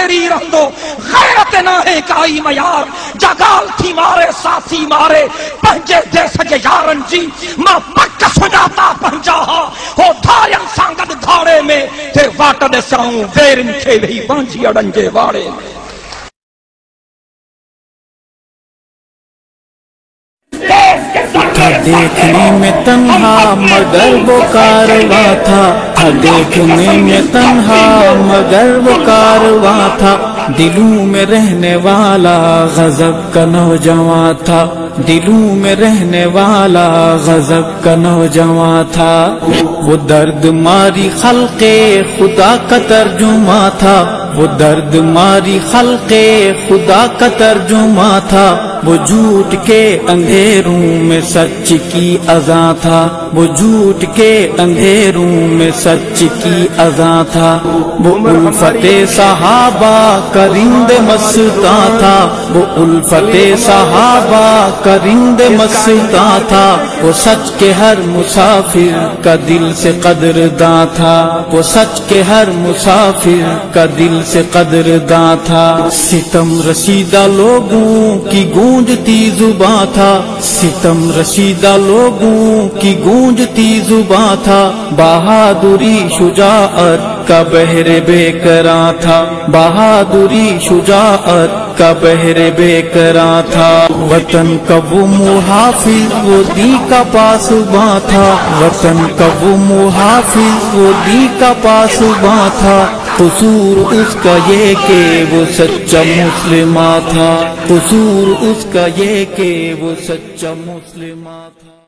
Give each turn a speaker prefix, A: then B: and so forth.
A: تیری رہندو غیرت نہ ہے کائی میار جگال تھی مارے ساسی مارے پنجے دے سجے یارن جی ماں پک سجاتا پنجا ہو دھارین سانگد دھاڑے میں تے واٹ دے ساؤں ویرن کھے وہی بانجی اڑنجے واڑے میں
B: تھا دیکھنے میں تنہا مگر وہ کارواں تھا دیکھنے میں تنہا مگر وہ کارواں تھا دلوں میں رہنے والا غضب کا نوجواں تھا دلوں میں رہنے والا غضب کا نوجواں تھا وہ درد ماری خلق خدا کا ترجمہ تھا وہ درد ماری خلق خدا کا ترجمہ تھا وہ جھوٹ کے اندھیروں میں سچ کی اذاں تھا وہ جھوٹ کے اندھیروں میں سچ کی اذاں تھا وہ الفت صحابہ کا رند مستاں تھا وہ الفت صحابہ کا رند مستاں تھا وہ سچ کے ہر مسافر کا دل سے قدرداں تھا وہ سچ کے ہر مسافر کا دل سے قدرداں تھا ستم رسیدہ لوگوں کی گونجتی زباں تھا ستم رسیدہ لوگوں کی گونجتی زباں تھا بہادری شجاعت کا بحر بے کراں تھا بہادری شجاعت کا بحر بے کراں تھا وطن کا وہ محافظ وہ دی کا پاسباں تھا وطن کا وہ محافظ وہ دی کا پاسباں تھا قصور اس کا یہ کہ وہ سچا مسلمہ تھا قصور اس کا یہ کہ وہ سچا مسلمہ تھا